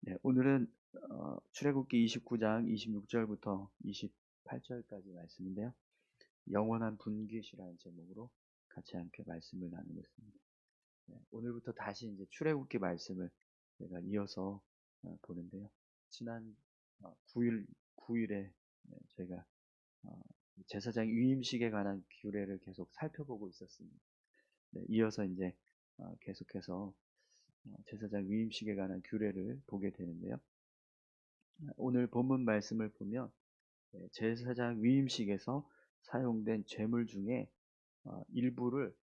네, 오늘은 출애굽기 29장 26절부터 28절까지 말씀인데요. 영원한 분깃이라는 제목으로 같이 함께 말씀을 나누겠습니다. 네, 오늘부터 다시 이제 출애굽기 말씀을 제가 이어서 보는데요. 지난 9일에 저희가 어, 제사장 위임식에 관한 규례를 계속 살펴보고 있었습니다. 네, 이어서 이제 계속해서 제사장 위임식에 관한 규례를 보게 되는데요. 오늘 본문 말씀을 보면 제사장 위임식에서 사용된 제물 중에 일부를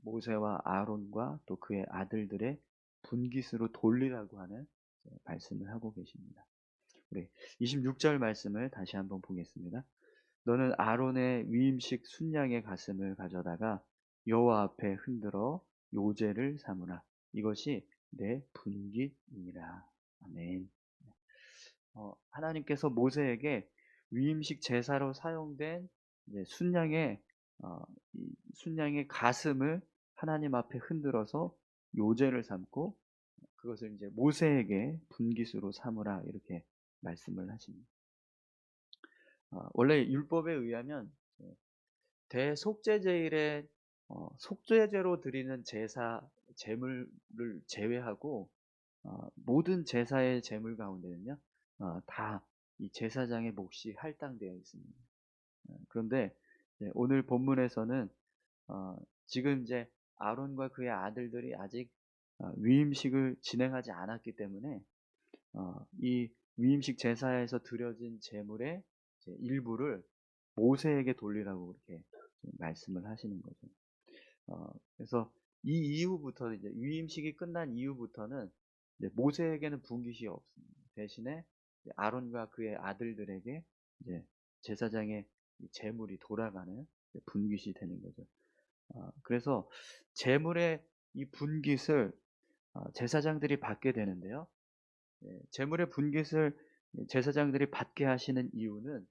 모세와 아론과 또 그의 아들들의 분깃으로 돌리라고 하는 말씀을 하고 계십니다. 우리 26절 말씀을 다시 한번 보겠습니다. 너는 아론의 위임식 순양의 가슴을 가져다가 여호와 앞에 흔들어 요제를 삼으라. 이것이 내 분깃이니라. 아멘. 하나님께서 모세에게 위임식 제사로 사용된 순양의 이 순양의 가슴을 하나님 앞에 흔들어서 요제를 삼고 그것을 이제 모세에게 분깃으로 삼으라 이렇게 말씀을 하십니다. 원래 율법에 의하면 대속죄제일에 속죄제로 드리는 제사 제물을 제외하고 모든 제사의 제물 가운데는요 다 이 제사장의 몫이 할당되어 있습니다. 그런데 오늘 본문에서는 지금 이제 아론과 그의 아들들이 아직 위임식을 진행하지 않았기 때문에 이 위임식 제사에서 드려진 제물의 일부를 모세에게 돌리라고 그렇게 말씀을 하시는 거죠. 그래서 이 이후부터 이제 위임식이 끝난 이후부터는 이제 모세에게는 분깃이 없습니다. 대신에 아론과 그의 아들들에게 이제 제사장의 제물이 돌아가는 분깃이 되는 거죠. 그래서 제물의 이 분깃을 제사장들이 받게 되는데요. 제물의 분깃을 제사장들이 받게 하시는 이유는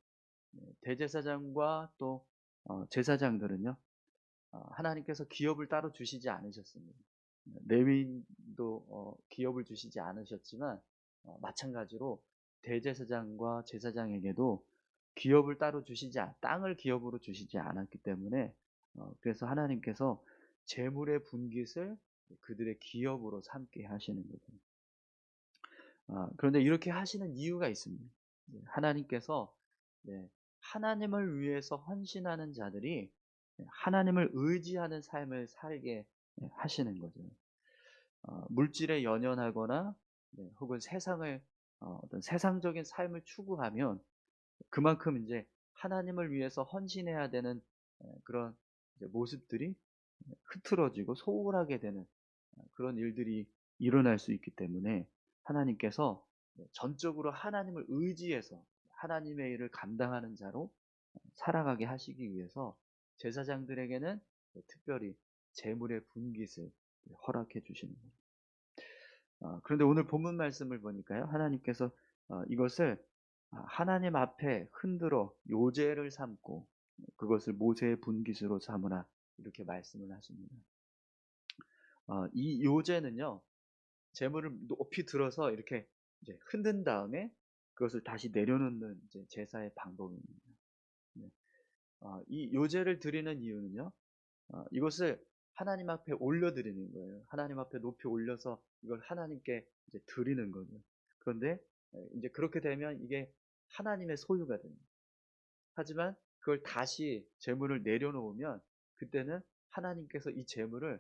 대제사장과 또 제사장들은요. 하나님께서 기업을 따로 주시지 않으셨습니다. 레위인도 기업을 주시지 않으셨지만 마찬가지로 대제사장과 제사장에게도 기업을 따로 땅을 기업으로 주시지 않았기 때문에 그래서 하나님께서 재물의 분깃을 그들의 기업으로 삼게 하시는 거죠. 그런데 이렇게 하시는 이유가 있습니다. 하나님께서 하나님을 위해서 헌신하는 자들이 하나님을 의지하는 삶을 살게 하시는 거죠. 물질에 연연하거나 혹은 세상을 어떤 세상적인 삶을 추구하면 그만큼 이제 하나님을 위해서 헌신해야 되는 그런 모습들이 흐트러지고 소홀하게 되는 그런 일들이 일어날 수 있기 때문에 하나님께서 전적으로 하나님을 의지해서 하나님의 일을 감당하는 자로 살아가게 하시기 위해서 제사장들에게는 특별히 재물의 분깃을 허락해 주시는 거예요. 그런데 오늘 본문 말씀을 보니까요. 하나님께서 이것을 하나님 앞에 흔들어 요제를 삼고 그것을 모세의 분깃으로 삼으라 이렇게 말씀을 하십니다. 이 요제는요. 재물을 높이 들어서 이렇게 이제 흔든 다음에 그것을 다시 내려놓는 이제 제사의 방법입니다. 네. 이 요제를 드리는 이유는요. 이것을 하나님 앞에 올려드리는 거예요. 하나님 앞에 높이 올려서 이걸 하나님께 이제 드리는 거죠. 그런데 이제 그렇게 되면 이게 하나님의 소유가 됩니다. 하지만 그걸 다시 재물을 내려놓으면 그때는 하나님께서 이 재물을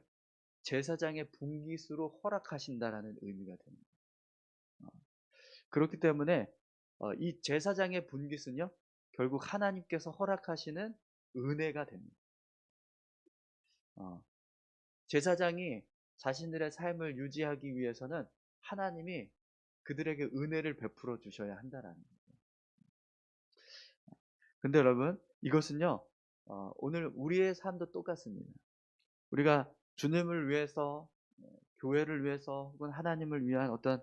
제사장의 분깃으로 허락하신다라는 의미가 됩니다. 그렇기 때문에 이 제사장의 분깃은요 결국 하나님께서 허락하시는 은혜가 됩니다. 제사장이 자신들의 삶을 유지하기 위해서는 하나님이 그들에게 은혜를 베풀어 주셔야 한다라는 거죠. 근데 여러분 이것은요 오늘 우리의 삶도 똑같습니다. 우리가 주님을 위해서 교회를 위해서 혹은 하나님을 위한 어떤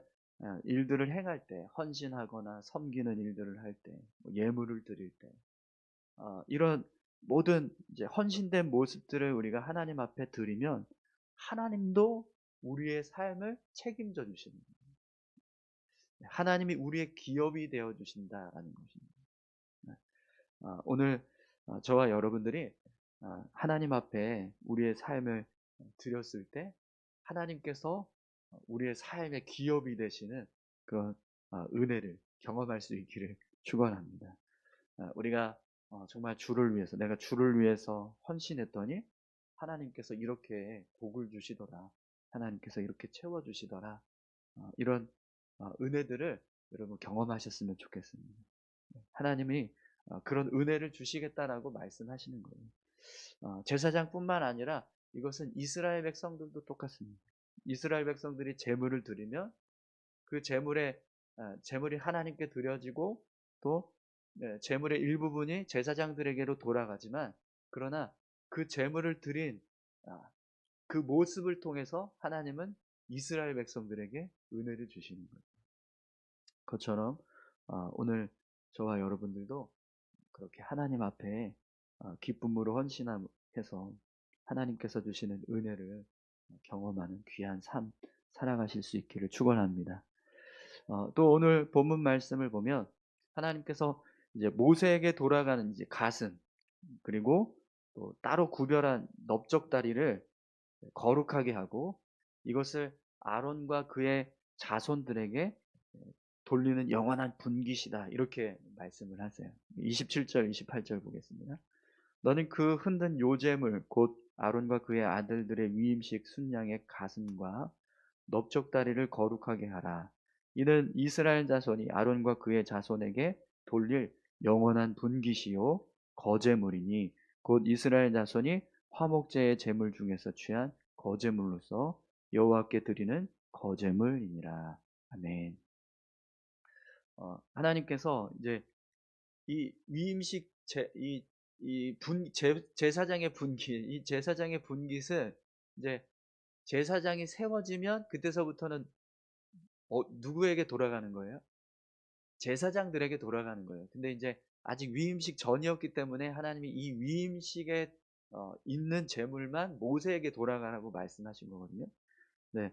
일들을 행할 때 헌신하거나 섬기는 일들을 할 때 예물을 드릴 때 이런 모든 이제 헌신된 모습들을 우리가 하나님 앞에 드리면 하나님도 우리의 삶을 책임져 주십니다. 하나님이 우리의 기업이 되어 주신다라는 것입니다. 네. 오늘 저와 여러분들이 하나님 앞에 우리의 삶을 드렸을 때 하나님께서 우리의 삶의 기업이 되시는 그런 은혜를 경험할 수 있기를 축원합니다. 우리가 정말 주를 위해서 내가 주를 위해서 헌신했더니 하나님께서 이렇게 복을 주시더라. 하나님께서 이렇게 채워 주시더라. 이런 은혜들을 여러분 경험하셨으면 좋겠습니다. 하나님이 그런 은혜를 주시겠다라고 말씀하시는 거예요. 제사장뿐만 아니라 이것은 이스라엘 백성들도 똑같습니다. 이스라엘 백성들이 제물을 드리면 그 제물이 하나님께 드려지고 또 제물의 일부분이 제사장들에게로 돌아가지만 그러나 그 제물을 드린 그 모습을 통해서 하나님은 이스라엘 백성들에게 은혜를 주시는 거예요. 그것처럼 오늘 저와 여러분들도 그렇게 하나님 앞에 기쁨으로 헌신해서 하나님께서 주시는 은혜를 경험하는 귀한 삶 살아가실 수 있기를 축원합니다. 또 오늘 본문 말씀을 보면 하나님께서 이제 모세에게 돌아가는 이제 가슴 그리고 또 따로 구별한 넓적다리를 거룩하게 하고 이것을 아론과 그의 자손들에게 돌리는 영원한 분깃이다 이렇게 말씀을 하세요. 27절 28절 보겠습니다. 너는 그 흔든 요제물 곧 아론과 그의 아들들의 위임식 순양의 가슴과 넓적다리를 거룩하게 하라. 이는 이스라엘 자손이 아론과 그의 자손에게 돌릴 영원한 분깃이요 거제물이니 곧 이스라엘 자손이 화목제의 제물 중에서 취한 거제물로서 여호와께 드리는 거제물이니라. 아멘. 하나님께서 이제 이 위임식 제사장의 분깃, 이 제사장의 분깃은 이제 제사장이 세워지면 그때서부터는 누구에게 돌아가는 거예요? 제사장들에게 돌아가는 거예요. 근데 이제 아직 위임식 전이었기 때문에 하나님이 이 위임식에 있는 제물만 모세에게 돌아가라고 말씀하신 거거든요. 네.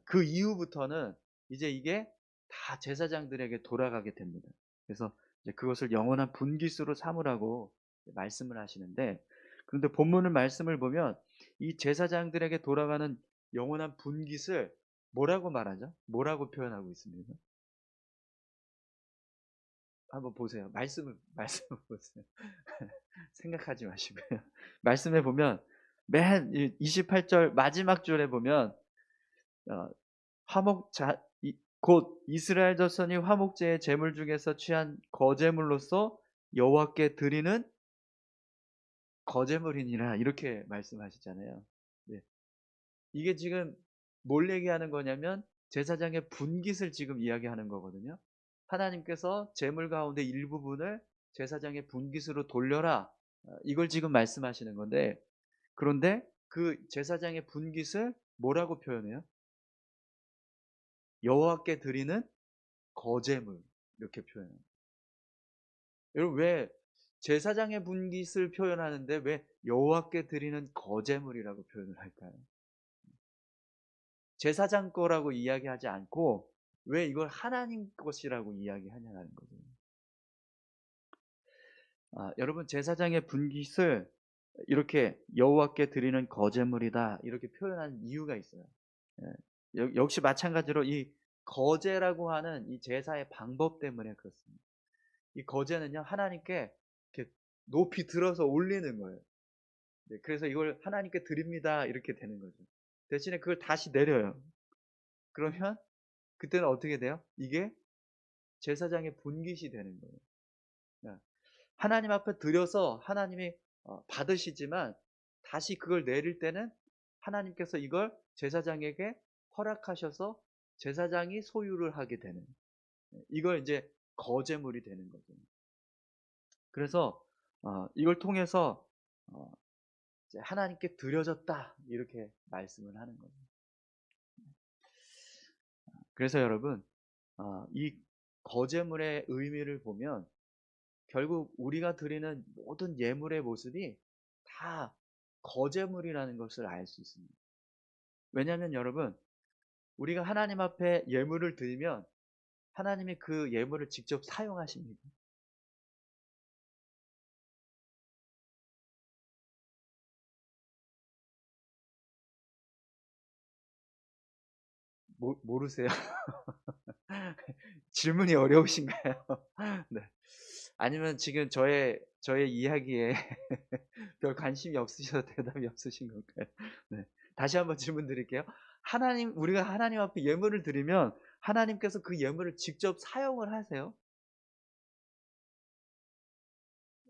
그 이후부터는 이제 이게 다 제사장들에게 돌아가게 됩니다. 그래서 이제 그것을 영원한 분깃으로 삼으라고 말씀을 하시는데 그런데 본문의 말씀을 보면 이 제사장들에게 돌아가는 영원한 분깃을 뭐라고 말하죠? 뭐라고 표현하고 있습니다. 한번 보세요. 말씀을 보세요. 생각하지 마시고요. 말씀에 보면 맨 28절 마지막 줄에 보면 어, 곧 이스라엘 자손이 화목제의 제물 중에서 취한 거제물로서 여호와께 드리는 거제물이니라 이렇게 말씀하시잖아요. 네. 이게 지금 뭘 얘기하는 거냐면 제사장의 분깃을 지금 이야기하는 거거든요. 하나님께서 제물 가운데 일부분을 제사장의 분깃으로 돌려라. 이걸 지금 말씀하시는 건데 그런데 그 제사장의 분깃을 뭐라고 표현해요? 여호와께 드리는 거제물 이렇게 표현해요. 여러분 왜 제사장의 분깃을 표현하는데 왜 여호와께 드리는 거제물이라고 표현을 할까요? 제사장 거라고 이야기하지 않고 왜 이걸 하나님 것이라고 이야기하냐는 거죠. 여러분 제사장의 분깃을 이렇게 여호와께 드리는 거제물이다 이렇게 표현하는 이유가 있어요. 예. 역시 마찬가지로 이 거제라고 하는 이 제사의 방법 때문에 그렇습니다. 이 거제는요 하나님께 이렇게 높이 들어서 올리는 거예요. 네, 그래서 이걸 하나님께 드립니다 이렇게 되는 거죠. 대신에 그걸 다시 내려요. 그러면 그때는 어떻게 돼요? 이게 제사장의 분깃이 되는 거예요. 네. 하나님 앞에 드려서 하나님이 받으시지만 다시 그걸 내릴 때는 하나님께서 이걸 제사장에게 허락하셔서 제사장이 소유를 하게 되는 이걸 이제 거제물이 되는 거죠. 그래서 이걸 통해서 이제 하나님께 드려졌다 이렇게 말씀을 하는 거죠. 그래서 여러분 이 거제물의 의미를 보면 결국 우리가 드리는 모든 예물의 모습이 다 거제물이라는 것을 알 수 있습니다. 왜냐하면 여러분 우리가 하나님 앞에 예물을 드리면 하나님이 그 예물을 직접 사용하십니까? 모르세요? 질문이 어려우신가요? 네. 아니면 지금 저의 이야기에 별 관심이 없으셔서 대답이 없으신 건가요? 네. 다시 한번 질문 드릴게요. 우리가 하나님 앞에 예물을 드리면 하나님께서 그 예물을 직접 사용을 하세요?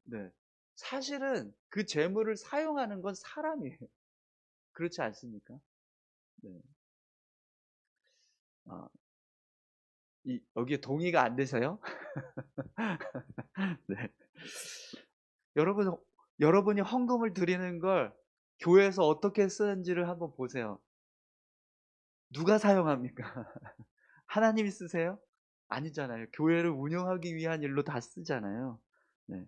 네. 사실은 그 재물을 사용하는 건 사람이에요. 그렇지 않습니까? 네. 아, 여기에 동의가 안 되세요? 네. 여러분, 여러분이 헌금을 드리는 걸 교회에서 어떻게 쓰는지를 한번 보세요. 누가 사용합니까? 하나님이 쓰세요? 아니잖아요. 교회를 운영하기 위한 일로 다 쓰잖아요. 네.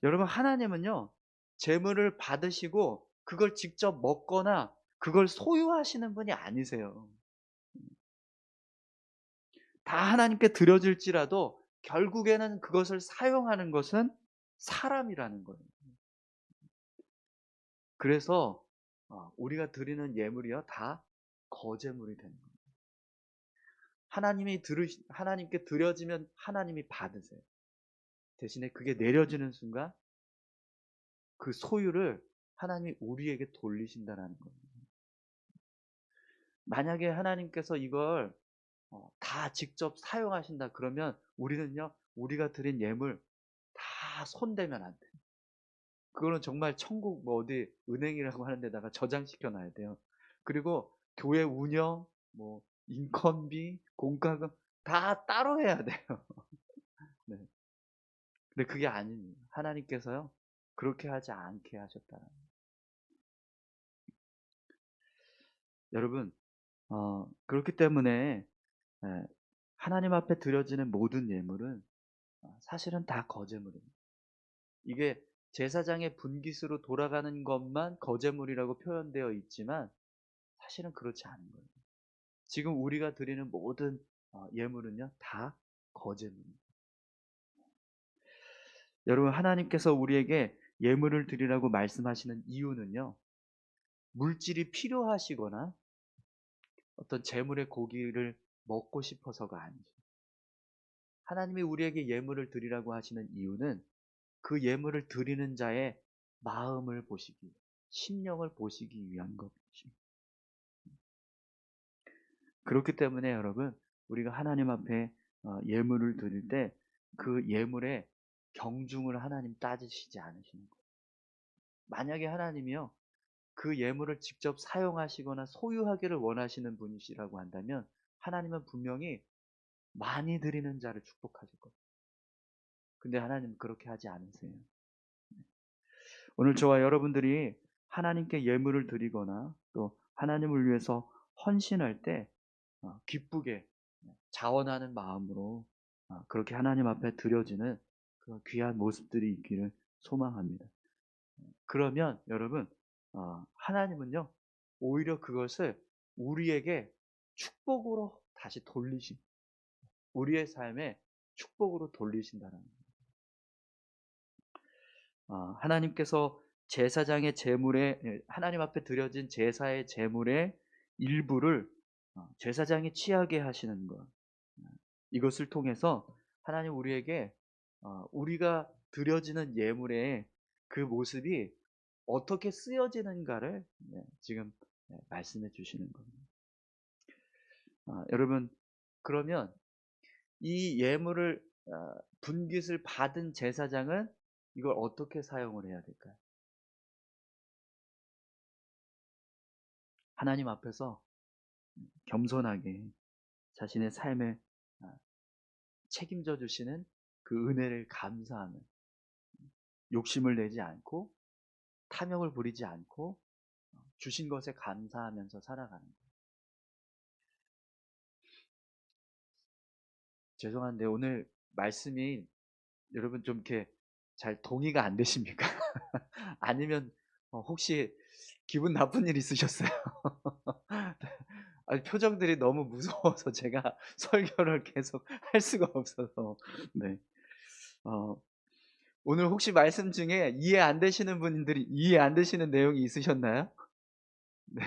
여러분, 하나님은요, 재물을 받으시고 그걸 직접 먹거나 그걸 소유하시는 분이 아니세요. 다 하나님께 드려질지라도 결국에는 그것을 사용하는 것은 사람이라는 거예요. 그래서 우리가 드리는 예물이요, 다 거제물이 되는 거예요. 하나님께 드려지면 하나님이 받으세요. 대신에 그게 내려지는 순간 그 소유를 하나님이 우리에게 돌리신다라는 거예요. 만약에 하나님께서 이걸 다 직접 사용하신다 그러면 우리는요, 우리가 드린 예물 다 손대면 안 돼요. 그거는 정말 천국 뭐 어디 은행이라고 하는 데다가 저장시켜 놔야 돼요. 그리고 교회 운영, 뭐 인건비, 공과금 다 따로 해야 돼요. 네. 근데 그게 아닙니다. 하나님께서요, 그렇게 하지 않게 하셨다. 여러분, 그렇기 때문에 예, 하나님 앞에 드려지는 모든 예물은 사실은 다 거제물입니다. 이게 제사장의 분깃으로 돌아가는 것만 거제물이라고 표현되어 있지만 사실은 그렇지 않은 거예요. 지금 우리가 드리는 모든 예물은요, 다 거제물입니다. 여러분, 하나님께서 우리에게 예물을 드리라고 말씀하시는 이유는요, 물질이 필요하시거나 어떤 재물의 고기를 먹고 싶어서가 아니죠. 하나님이 우리에게 예물을 드리라고 하시는 이유는 그 예물을 드리는 자의 마음을 보시기, 심령을 보시기 위한 것입니다. 그렇기 때문에 여러분, 우리가 하나님 앞에 예물을 드릴 때 그 예물의 경중을 하나님 따지시지 않으시는 거예요. 만약에 하나님이요, 그 예물을 직접 사용하시거나 소유하기를 원하시는 분이시라고 한다면 하나님은 분명히 많이 드리는 자를 축복하실 거예요. 근데 하나님은 그렇게 하지 않으세요. 오늘 저와 여러분들이 하나님께 예물을 드리거나 또 하나님을 위해서 헌신할 때 기쁘게 자원하는 마음으로 그렇게 하나님 앞에 드려지는 그 귀한 모습들이 있기를 소망합니다. 그러면 여러분, 하나님은요, 오히려 그것을 우리에게 축복으로 다시 우리의 삶에 축복으로 돌리신다는 거예요. 하나님께서 하나님 앞에 드려진 제사의 제물의 일부를 제사장이 취하게 하시는 것. 이것을 통해서 하나님 우리에게 우리가 드려지는 예물의 그 모습이 어떻게 쓰여지는가를 지금 말씀해 주시는 겁니다. 여러분, 그러면 이 예물을 분깃을 받은 제사장은 이걸 어떻게 사용을 해야 될까요? 하나님 앞에서 겸손하게 자신의 삶을 책임져 주시는 그 은혜를 감사하는, 욕심을 내지 않고 탐욕을 부리지 않고 주신 것에 감사하면서 살아가는 거예요. 죄송한데 오늘 말씀이 여러분 좀 이렇게 잘 동의가 안 되십니까? 아니면 혹시 기분 나쁜 일 있으셨어요? 아니 표정들이 너무 무서워서 제가 설교를 계속 할 수가 없어서. 네. 어 오늘 혹시 말씀 중에 이해 안 되시는 분들이 이해 안 되시는 내용이 있으셨나요? 네.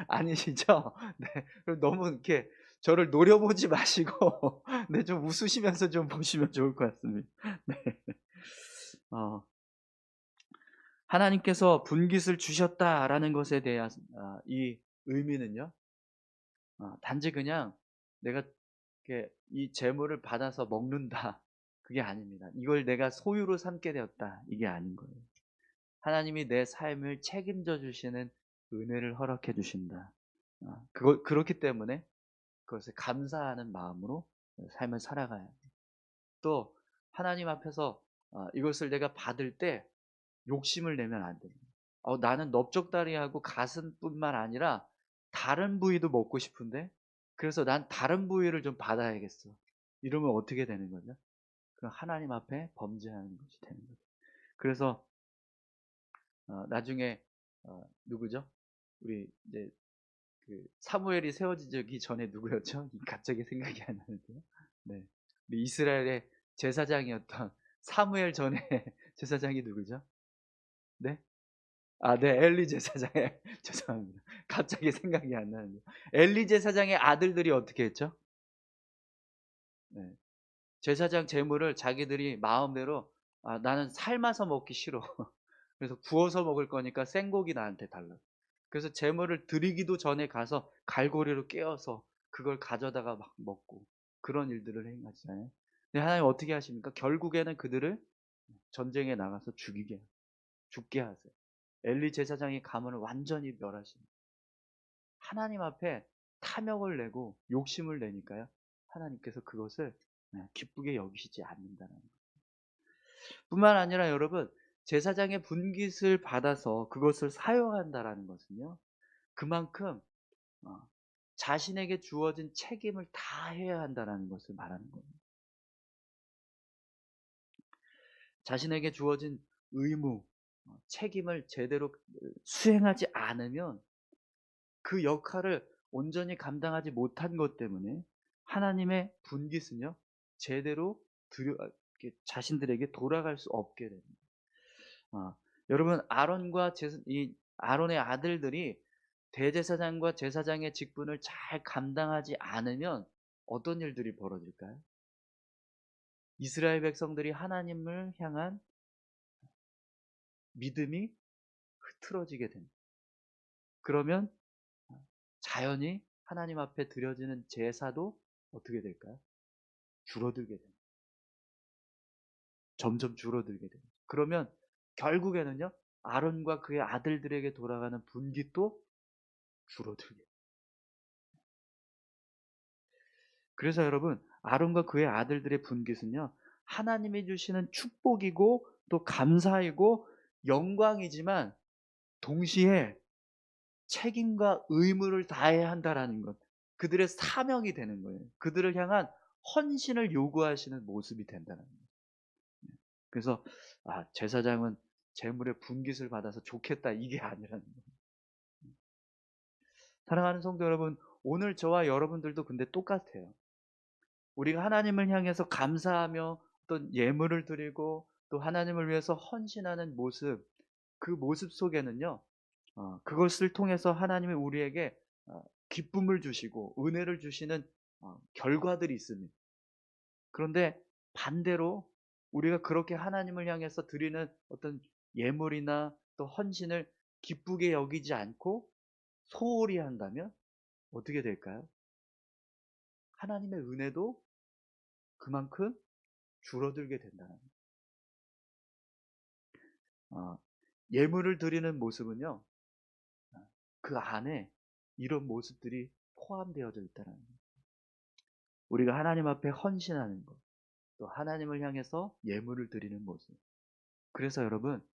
아니시죠? 네. 그럼 너무 이렇게 저를 노려보지 마시고 네 좀 웃으시면서 좀 보시면 좋을 것 같습니다. 네. 어 '하나님께서 분깃을 주셨다.'라는 것에 대한 이 의미는요. 단지 그냥 내가 이렇게 이 재물을 받아서 먹는다 그게 아닙니다. 이걸 내가 소유로 삼게 되었다 이게 아닌 거예요. 하나님이 내 삶을 책임져 주시는 은혜를 허락해 주신다. 그렇기 때문에 그것을 감사하는 마음으로 삶을 살아가야 돼요. 또 하나님 앞에서 이것을 내가 받을 때 욕심을 내면 안 됩니다. 나는 넓적다리하고 가슴뿐만 아니라 다른 부위도 먹고 싶은데 그래서 '난 다른 부위를 좀 받아야겠어.' 이러면 어떻게 되는 거죠? 그럼 하나님 앞에 범죄하는 것이 되는 거죠. 그래서 나중에 누구죠? 우리 이제 그 사무엘이 세워지기 전에 누구였죠? 갑자기 생각이 안 나는데요. 네. 우리 이스라엘의 제사장이었던 사무엘 전에 제사장이 누구죠? 네? 네. 엘리 제사장의 죄송합니다. 갑자기 생각이 안 나는데. 엘리 제사장의 아들들이 어떻게 했죠? 네. 제사장 제물을 자기들이 마음대로 나는 삶아서 먹기 싫어. 그래서 구워서 먹을 거니까 생고기 나한테 달라. 그래서 제물을 드리기도 전에 가서 갈고리로 깨어서 그걸 가져다가 막 먹고 그런 일들을 행하잖아요. 근데 하나님 어떻게 하십니까? 결국에는 그들을 전쟁에 나가서 죽게 하세요. 엘리 제사장의 가문을 완전히 멸하십니다. 하나님 앞에 탐욕을 내고 욕심을 내니까요. 하나님께서 그것을 기쁘게 여기시지 않는다는 것. 뿐만 아니라 여러분 제사장의 분깃을 받아서 그것을 사용한다라는 것은요. 그만큼 어 자신에게 주어진 책임을 다해야 한다라는 것을 말하는 겁니다. 자신에게 주어진 의무, 책임을 제대로 수행하지 않으면 그 역할을 온전히 감당하지 못한 것 때문에 하나님의 분깃은요. 제대로 이렇게 자신들에게 돌아갈 수 없게 됩니다. 어, 여러분 아론과 이 아론의 아들들이 대제사장과 제사장의 직분을 잘 감당하지 않으면 어떤 일들이 벌어질까요? 이스라엘 백성들이 하나님을 향한 믿음이 흐트러지게 됩니다. 그러면 자연히 하나님 앞에 드려지는 제사도 어떻게 될까요? 줄어들게 됩니다. 점점 줄어들게 됩니다. 그러면 결국에는요. 아론과 그의 아들들에게 돌아가는 분깃도 줄어들게 됩니다. 그래서 여러분 아론과 그의 아들들의 분깃은요. 하나님이 주시는 축복이고 또 감사이고 영광이지만 동시에 책임과 의무를 다해야 한다라는 것. 그들의 사명이 되는 거예요. 그들을 향한 헌신을 요구하시는 모습이 된다는 거예요. 그래서 제사장은 재물의 분깃을 받아서 좋겠다 이게 아니라는 거예요. 사랑하는 성도 여러분, 오늘 저와 여러분들도 근데 똑같아요. 우리가 하나님을 향해서 감사하며 어떤 예물을 드리고 또 하나님을 위해서 헌신하는 모습, 그 모습 속에는요. 그것을 통해서 하나님이 우리에게 기쁨을 주시고 은혜를 주시는 결과들이 있습니다. 그런데 반대로 우리가 그렇게 하나님을 향해서 드리는 어떤 예물이나 또 헌신을 기쁘게 여기지 않고 소홀히 한다면 어떻게 될까요? 하나님의 은혜도 그만큼 줄어들게 된다는 거예요. 예물을 드리는 모습은요. 그 안에 이런 모습들이 포함되어져 있다는 거예요. 우리가 하나님 앞에 헌신하는 것, 또 하나님을 향해서 예물을 드리는 모습. 그래서 여러분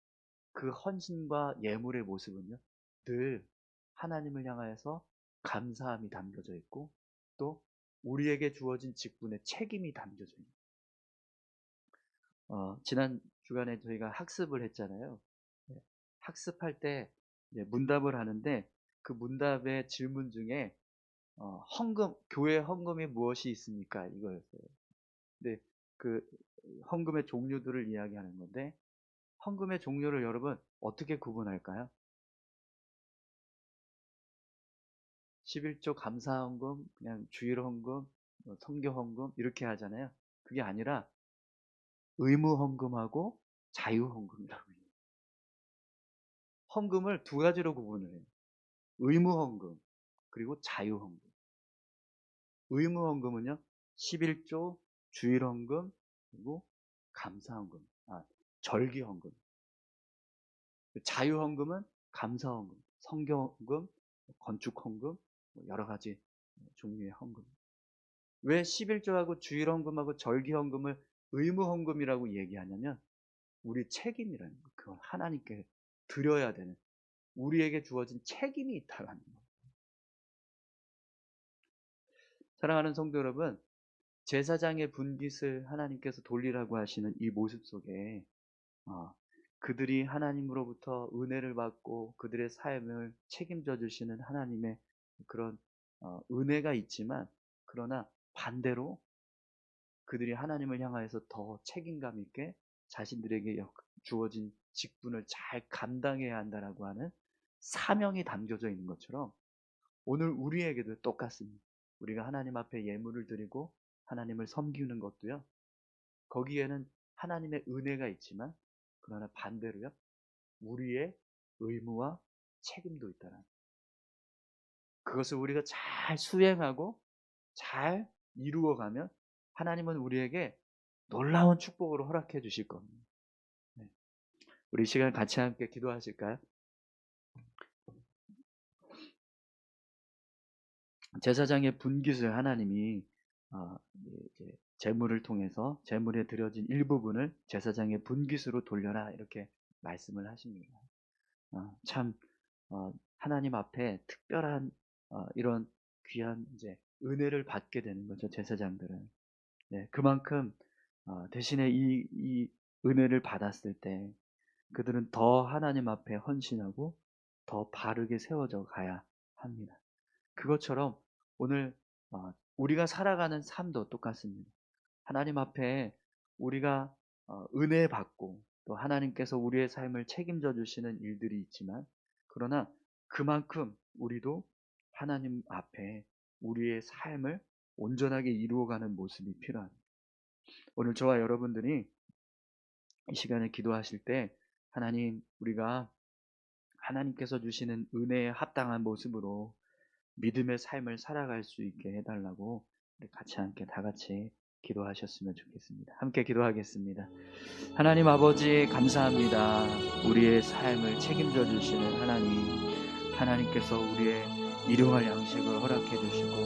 그 헌신과 예물의 모습은요. 늘 하나님을 향하여서 감사함이 담겨져 있고 또 우리에게 주어진 직분의 책임이 담겨져 있는. 지난 주간에 저희가 학습을 했잖아요. 네. 학습할 때 문답을 하는데 그 문답의 질문 중에 헌금, 교회 헌금이 무엇이 있습니까? 이거였어요. 근데 그 헌금의 종류들을 이야기하는 건데, 헌금의 종류를 여러분 어떻게 구분할까요? 11조 감사헌금, 그냥 주일헌금, 성교헌금 이렇게 하잖아요. 그게 아니라 의무헌금하고 자유헌금이라고 해요. 헌금을 두 가지로 구분을 해요. 의무헌금 그리고 자유헌금. 의무헌금은요 11조, 주일헌금, 그리고 감사헌금, 절기헌금. 자유헌금은 감사헌금, 성경헌금, 건축헌금, 여러 가지 종류의 헌금. 왜 11조하고 주일헌금하고 절기헌금을 의무헌금이라고 얘기하냐면 우리 책임이라는 거. 그건 하나님께 드려야 되는 우리에게 주어진 책임이 있다라는 거. 사랑하는 성도 여러분, 제사장의 분깃을 하나님께서 돌리라고 하시는 이 모습 속에 그들이 하나님으로부터 은혜를 받고 그들의 삶을 책임져 주시는 하나님의 그런 은혜가 있지만, 그러나 반대로 그들이 하나님을 향하여서 더 책임감 있게 자신들에게 주어진 직분을 잘 감당해야 한다라고 하는 사명이 담겨져 있는 것처럼 오늘 우리에게도 똑같습니다. 우리가 하나님 앞에 예물을 드리고 하나님을 섬기는 것도요, 거기에는 하나님의 은혜가 있지만 그러나 반대로요 우리의 의무와 책임도 있다는, 그것을 우리가 잘 수행하고 잘 이루어가면 하나님은 우리에게 놀라운 축복으로 허락해 주실 겁니다. 네. 우리 이 시간 같이 함께 기도하실까요? 제사장의 분깃을 하나님이 이제 제물을 통해서 제물에 드려진 일부분을 제사장의 분깃으로 돌려라 이렇게 말씀을 하십니다. 참 하나님 앞에 특별한 이런 귀한 이제 은혜를 받게 되는 거죠, 제사장들은. 네, 그만큼 대신에 이 은혜를 받았을 때 그들은 더 하나님 앞에 헌신하고 더 바르게 세워져 가야 합니다. 그것처럼 오늘 우리가 살아가는 삶도 똑같습니다. 하나님 앞에 우리가 은혜 받고 또 하나님께서 우리의 삶을 책임져 주시는 일들이 있지만, 그러나 그만큼 우리도 하나님 앞에 우리의 삶을 온전하게 이루어가는 모습이 필요합니다. 오늘 저와 여러분들이 이 시간에 기도하실 때 하나님, 우리가 하나님께서 주시는 은혜에 합당한 모습으로 믿음의 삶을 살아갈 수 있게 해달라고 우리 같이 함께 다 같이 기도하셨으면 좋겠습니다. 함께 기도하겠습니다. 하나님 아버지 감사합니다. 우리의 삶을 책임져 주시는 하나님, 하나님께서 우리의 일용할 양식을 허락해 주시고